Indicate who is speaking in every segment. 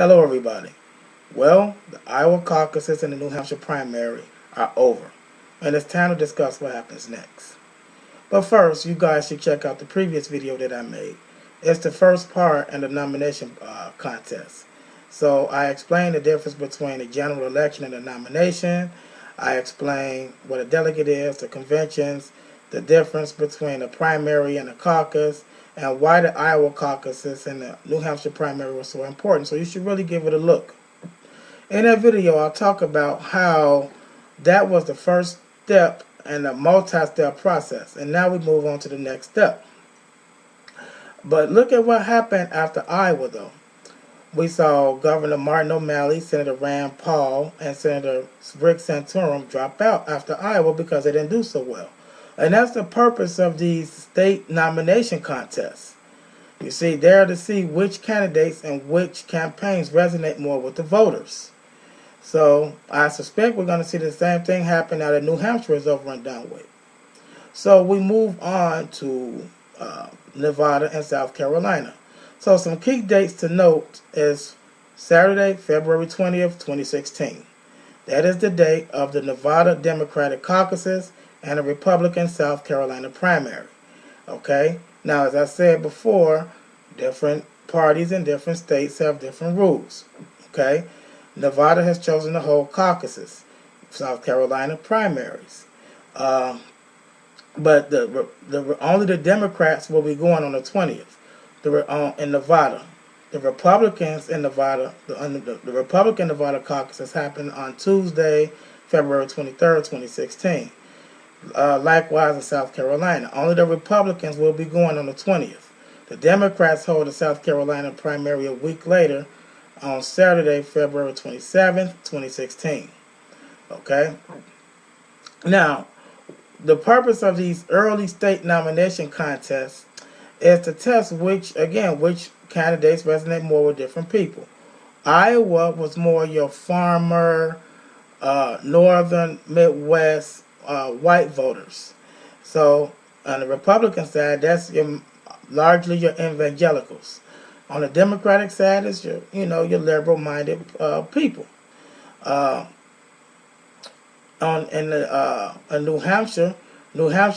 Speaker 1: Hello, everybody. Well, the Iowa caucuses and the New Hampshire primary are over, and it's time to discuss what happens next. But first, you guys should check out the previous video that I made. It's the first part in the nomination contest. So I explained the difference between the general election and the nomination. I explained what a delegate is, the conventions, the difference between the primary and the caucus, and why the Iowa caucuses and the New Hampshire primary were so important. So you should really give it a look. In that video, I'll talk about how that was the first step in a multi-step process. And now we move on to the next step. But look at what happened after Iowa, though. We saw Governor Martin O'Malley, Senator Rand Paul, and Senator Rick Santorum drop out after Iowa because they didn't do so well. And that's the purpose of these state nomination contests. You see, they're to see which candidates and which campaigns resonate more with the voters. So I suspect we're going to see the same thing happen now that New Hampshire is over and done with. So we move on to Nevada and South Carolina. So some key dates to note is Saturday, February 20th, 2016. That is the date of the Nevada Democratic caucuses and the Republican South Carolina primary. Okay? Now, as I said before, different parties in different states have different rules. Okay? Nevada has chosen to hold caucuses. South Carolina primaries. But only the Democrats will be going on the 20th. In Nevada, the Republicans in Nevada, the Republican Nevada caucuses happened on Tuesday, February 23rd, 2016. Likewise in South Carolina, only the Republicans will be going on the 20th. The Democrats hold the South Carolina primary a week later on Saturday, February 27th, 2016. Okay? Now, the purpose of these early state nomination contests is to test which candidates resonate more with different people. Iowa was more your farmer, northern, Midwest, white voters. So on the Republican side, that's largely your evangelicals. On the Democratic side, it's your liberal-minded people. In New Hampshire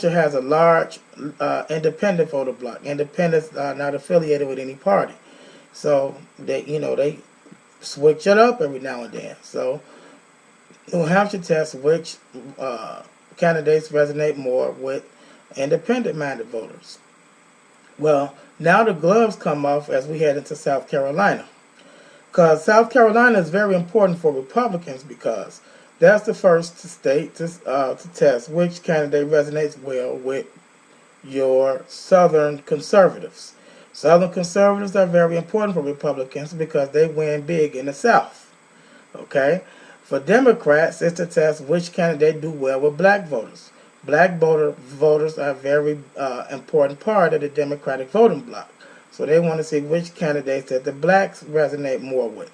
Speaker 1: has a large independent voter bloc. Independents are not affiliated with any party, so they switch it up every now and then. So New Hampshire tests which candidates resonate more with independent-minded voters. Well, now the gloves come off as we head into South Carolina, because South Carolina is very important for Republicans because that's the first state to test which candidate resonates well with your Southern conservatives. Southern conservatives are very important for Republicans because they win big in the South. Okay? For Democrats, it's to test which candidate do well with black voters. Black voters are a very important part of the Democratic voting bloc. So they want to see which candidates that the blacks resonate more with.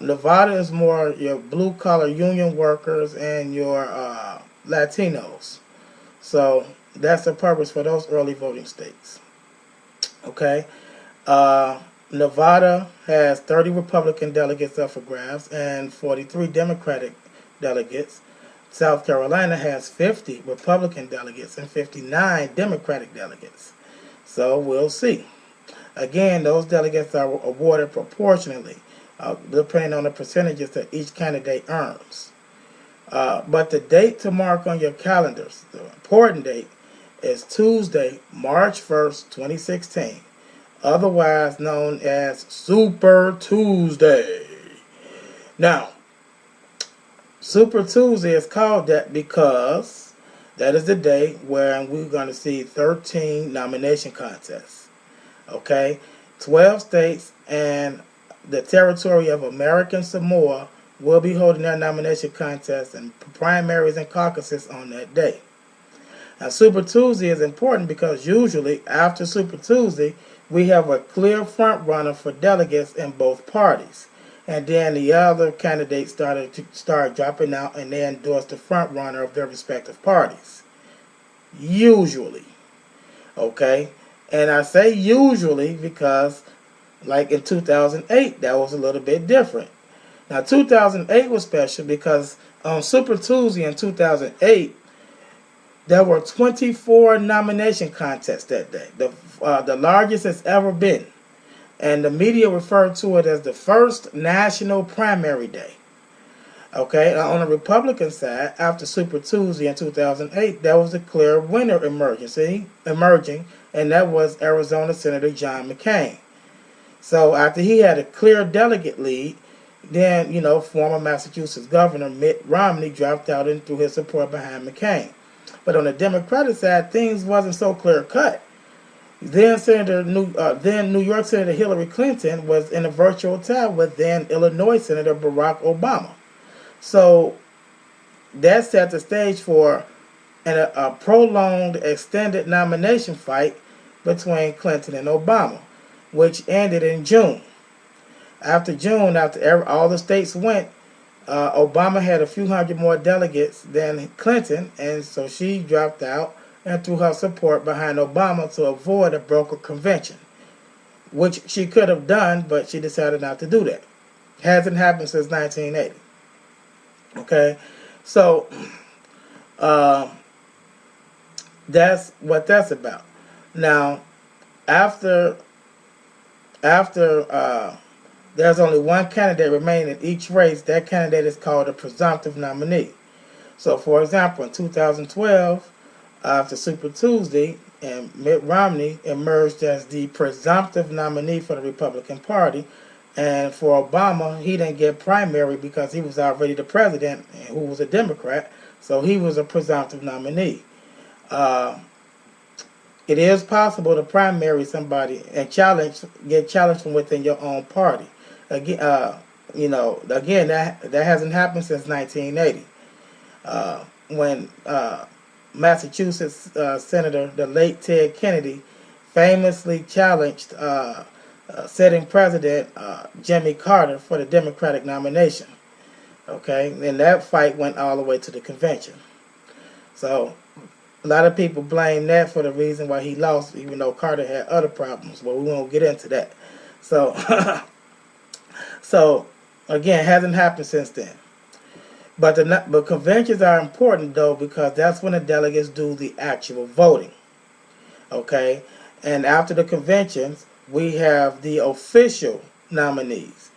Speaker 1: Nevada is more your blue-collar union workers and your Latinos. So that's the purpose for those early voting states. Okay? Nevada has 30 Republican delegates up for grabs and 43 Democratic delegates. South Carolina has 50 Republican delegates and 59 Democratic delegates. So we'll see. Again, those delegates are awarded proportionally, depending on the percentages that each candidate earns. But the date to mark on your calendars, the important date, is Tuesday, March 1st, 2016, otherwise known as Super Tuesday. Now, Super Tuesday is called that because that is the day where we're going to see 13 nomination contests. Okay? 12 states and the territory of American Samoa will be holding their nomination contests and primaries and caucuses on that day. Now, Super Tuesday is important because usually after Super Tuesday, we have a clear front runner for delegates in both parties. And then the other candidates start dropping out and they endorse the front runner of their respective parties. Usually. Okay? And I say usually because Like in 2008, that was a little bit different. Now 2008 was special because on Super Tuesday in 2008, there were 24 nomination contests that day, the largest it's ever been. And the media referred to it as the first national primary day. Okay, on the Republican side, after Super Tuesday in 2008, there was a clear winner emerging, and that was Arizona Senator John McCain. So after he had a clear delegate lead, then, former Massachusetts Governor Mitt Romney dropped out and threw his support behind McCain. But on the Democratic side, things wasn't so clear cut. Then New York Senator Hillary Clinton was in a virtual tie with then Illinois Senator Barack Obama. So that set the stage for a prolonged, extended nomination fight between Clinton and Obama, which ended in June. After June, after all the states went, Obama had a few hundred more delegates than Clinton, and so she dropped out and threw her support behind Obama to avoid a broker convention, which she could have done, but she decided not to do that. Hasn't happened since 1980. Okay, so that's what that's about. Now, after there's only one candidate remaining in each race. That candidate is called a presumptive nominee. So, for example, in 2012, after Super Tuesday, and Mitt Romney emerged as the presumptive nominee for the Republican Party. And for Obama, he didn't get primary because he was already the president, who was a Democrat. So he was a presumptive nominee. It is possible to primary somebody and get challenged from within your own party. Again, that hasn't happened since 1980, when Massachusetts Senator, the late Ted Kennedy, famously challenged sitting president Jimmy Carter for the Democratic nomination. Okay, and that fight went all the way to the convention. So a lot of people blame that for the reason why he lost, even though Carter had other problems. Well, we won't get into that. So, so again, hasn't happened since then. But conventions are important, though, because that's when the delegates do the actual voting. Okay, and after the conventions, we have the official nominees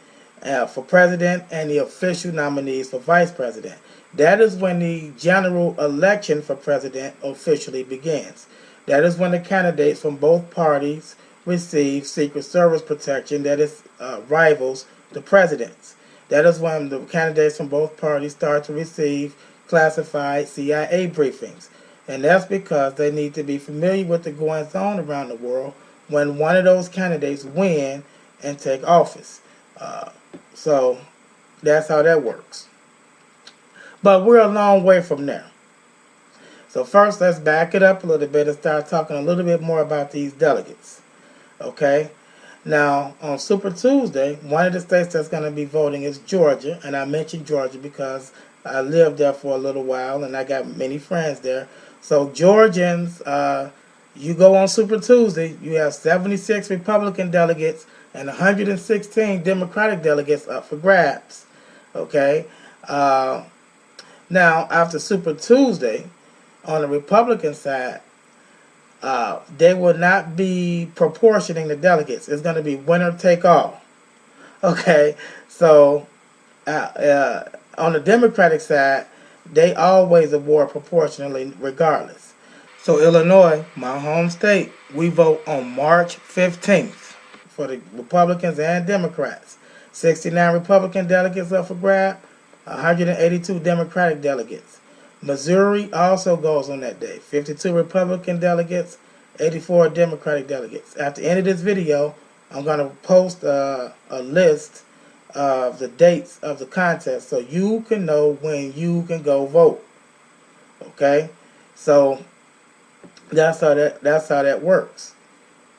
Speaker 1: for president and the official nominees for vice president. That is when the general election for president officially begins. That is when the candidates from both parties receive Secret Service protection that rivals the president's. That is when the candidates from both parties start to receive classified CIA briefings. And that's because they need to be familiar with the goings on around the world when one of those candidates win and take office. So that's how that works. But we're a long way from there. So first, let's back it up a little bit and start talking a little bit more about these delegates. Okay? Now, on Super Tuesday, one of the states that's going to be voting is Georgia. And I mentioned Georgia because I lived there for a little while and I got many friends there. So Georgians, you go on Super Tuesday, you have 76 Republican delegates and 116 Democratic delegates up for grabs. Okay? Now, after Super Tuesday, on the Republican side, they will not be proportioning the delegates. It's going to be winner take all. Okay? So, on the Democratic side, they always award proportionally regardless. So Illinois, my home state, we vote on March 15th for the Republicans and Democrats. 69 Republican delegates up for grab, 182 Democratic delegates. Missouri also goes on that day. 52 Republican delegates, 84 Democratic delegates. At the end of this video, I'm going to post a list of the dates of the contest so you can know when you can go vote. Okay? So that's how that works.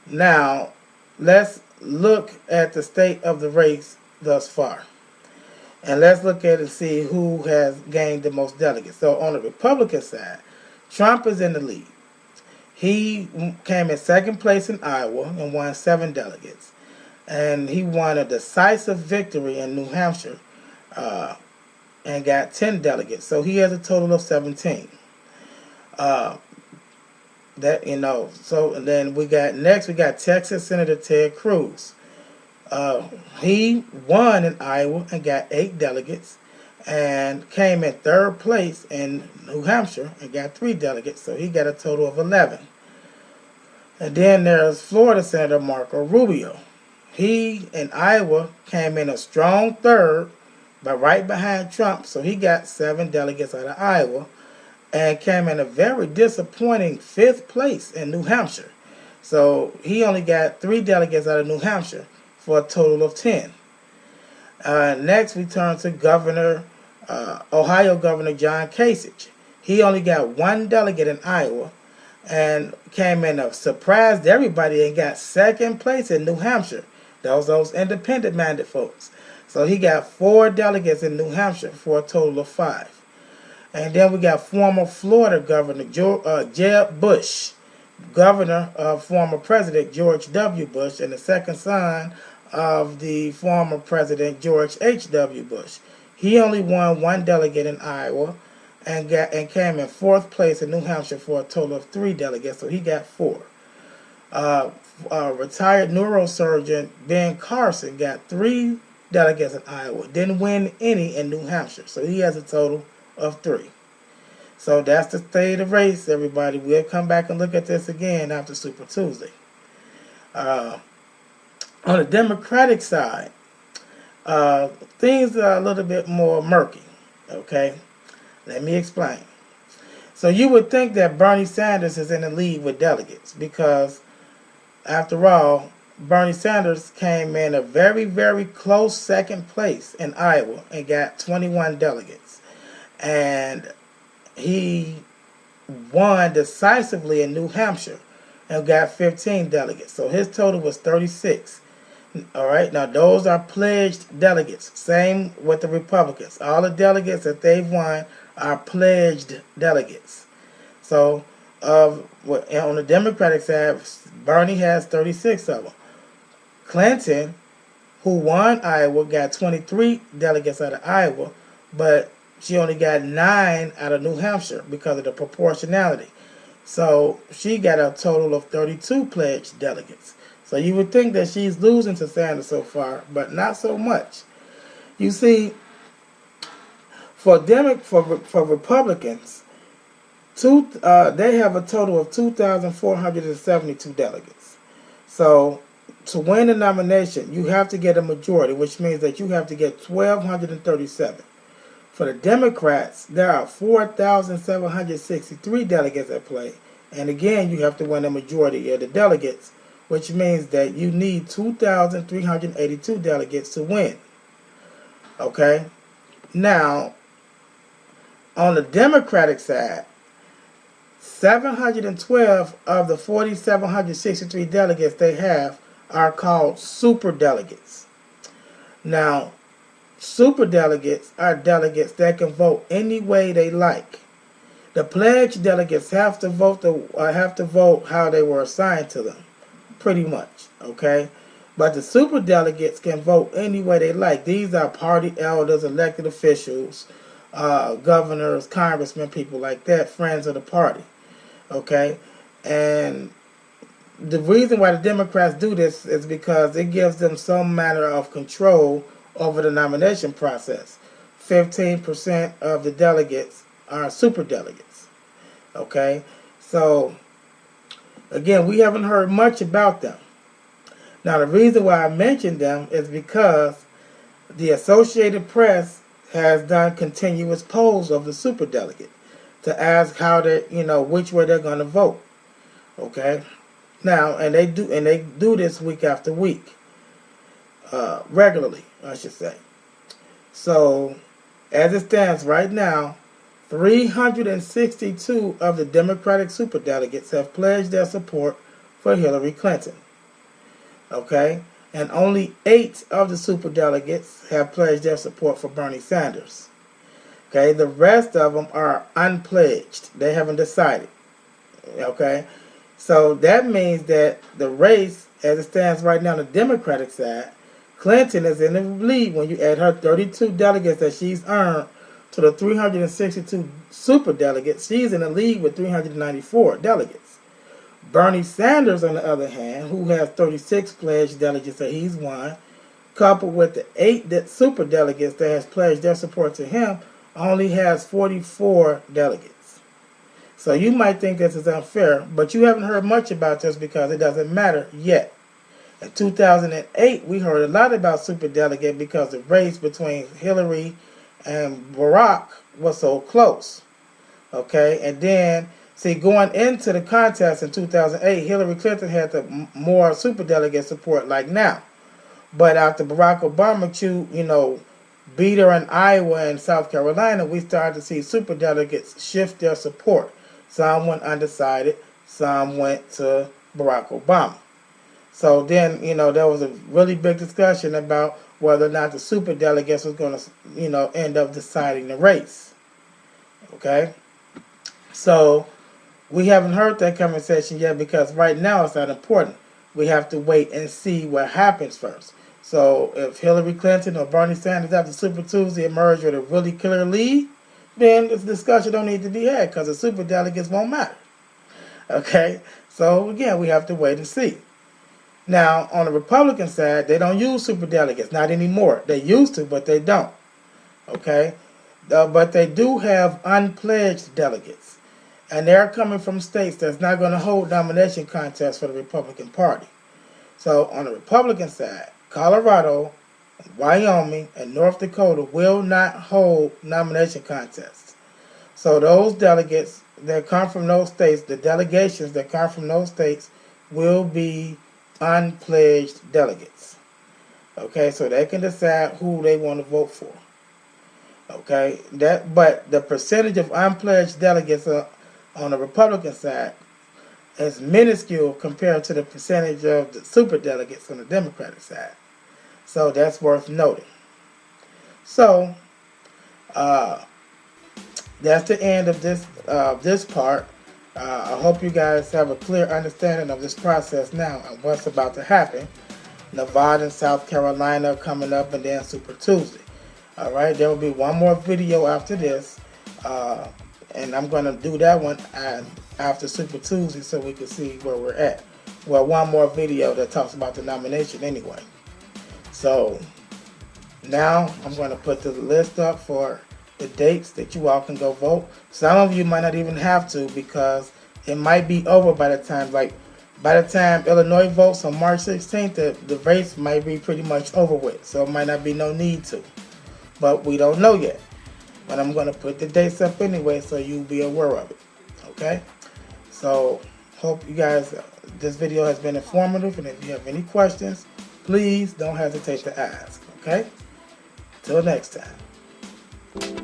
Speaker 1: Now, let's look at the state of the race thus far. And let's look at it and see who has gained the most delegates. So on the Republican side, Trump is in the lead. He came in second place in Iowa and won 7 delegates. and he won a decisive victory in New Hampshire and got 10 delegates. So he has a total of 17. So and then we got Texas Senator Ted Cruz. He won in Iowa and got 8 delegates, and came in 3rd place in New Hampshire and got 3 delegates. So he got a total of 11. And then there's Florida Senator Marco Rubio. He in Iowa came in a strong 3rd, but right behind Trump. So he got 7 delegates out of Iowa, and came in a very disappointing 5th place in New Hampshire. So he only got 3 delegates out of New Hampshire for a total of 10. Next, we turn to Ohio Governor John Kasich. He only got 1 delegate in Iowa, and came in surprised everybody and got 2nd place in New Hampshire. Those independent-minded folks. So he got 4 delegates in New Hampshire for a total of 5. And then we got former Florida Governor Jeb Bush, governor of former President George W. Bush, and the second son of the former President George H.W. Bush. He only won 1 delegate in Iowa, and came in 4th place in New Hampshire for a total of 3 delegates. So he got 4. Retired neurosurgeon Ben Carson got 3 delegates in Iowa. Didn't win any in New Hampshire. So he has a total of 3. So that's the state of race, everybody. We'll come back and look at this again after Super Tuesday. On the Democratic side, things are a little bit more murky. Okay? Let me explain. So you would think that Bernie Sanders is in the lead with delegates, because, after all, Bernie Sanders came in a very, very close 2nd place in Iowa and got 21 delegates. And he won decisively in New Hampshire and got 15 delegates. So his total was 36. All right, now those are pledged delegates. Same with the Republicans. All the delegates that they've won are pledged delegates. So on the Democratic side, Bernie has 36 of them. Clinton, who won Iowa, got 23 delegates out of Iowa, but she only got 9 out of New Hampshire because of the proportionality. So she got a total of 32 pledged delegates. So you would think that she's losing to Sanders so far, but not so much. You see, for Republicans, they have a total of 2,472 delegates. So to win the nomination, you have to get a majority, which means that you have to get 1,237. For the Democrats, there are 4,763 delegates at play. And again, you have to win a majority of the delegates, which means that you need 2,382 delegates to win. Okay? Now, on the Democratic side, 712 of the 4,763 delegates they have are called super delegates. Now, super delegates are delegates that can vote any way they like. The pledged delegates have to vote how they were assigned to them, pretty much. Okay, but the super delegates can vote any way they like. These are party elders, elected officials, governors, congressmen, people like that, friends of the party. Okay, and the reason why the Democrats do this is because it gives them some manner of control over the nomination process. 15% of the delegates are super delegates. Okay, so again, we haven't heard much about them. Now, the reason why I mentioned them is because the Associated Press has done continuous polls of the super delegate to ask how they, which way they're going to vote. Okay, now, and they do this week after week, regularly, I should say. So, as it stands right now, 362 of the Democratic superdelegates have pledged their support for Hillary Clinton. Okay? And only 8 of the superdelegates have pledged their support for Bernie Sanders. Okay? The rest of them are unpledged. They haven't decided. Okay? So that means that the race as it stands right now on the Democratic side, Clinton is in the lead when you add her 32 delegates that she's earned to the 362 super delegates. She's in the lead with 394 delegates. Bernie Sanders, on the other hand, who has 36 pledged delegates that he's won, coupled with the 8 super delegates that has pledged their support to him, only has 44 delegates. So you might think this is unfair, but you haven't heard much about this because it doesn't matter yet. In 2008, we heard a lot about superdelegate because the race between Hillary and Barack was so close. Okay, and then, see, going into the contest in 2008, Hillary Clinton had the more superdelegate support like now. But after Barack Obama, beat her in Iowa and South Carolina, we started to see superdelegates shift their support. Some went undecided, some went to Barack Obama. So then, there was a really big discussion about whether or not the superdelegates was going to, end up deciding the race. Okay? So we haven't heard that conversation yet because right now it's not important. We have to wait and see what happens first. So if Hillary Clinton or Bernie Sanders after Super Tuesday emerge with a really clear lead, then this discussion don't need to be had because the super delegates won't matter. Okay? So again, we have to wait and see. Now, on the Republican side, they don't use super delegates, not anymore. They used to, but they don't. Okay? But they do have unpledged delegates. And they're coming from states that's not going to hold nomination contests for the Republican Party. So on the Republican side, Colorado, Wyoming, and North Dakota will not hold nomination contests. So those delegates that come from those states, the delegations that come from those states, will be unpledged delegates. Okay, so they can decide who they want to vote for. Okay, but the percentage of unpledged delegates on the Republican side is minuscule compared to the percentage of the super delegates on the Democratic side. So that's worth noting. So that's the end of this part. I hope you guys have a clear understanding of this process now and what's about to happen. Nevada and South Carolina coming up, and then Super Tuesday. All right, there will be one more video after this, and I'm going to do that one after Super Tuesday so we can see where we're at. Well, one more video that talks about the nomination anyway. So now I'm going to put the list up for the dates that you all can go vote. Some of you might not even have to because it might be over by the time Illinois votes on March 16th, the race might be pretty much over with. So it might not be no need to. But we don't know yet. But I'm going to put the dates up anyway so you'll be aware of it. Okay? So hope you guys, this video has been informative, and if you have any questions, please don't hesitate to ask. Okay? Till next time.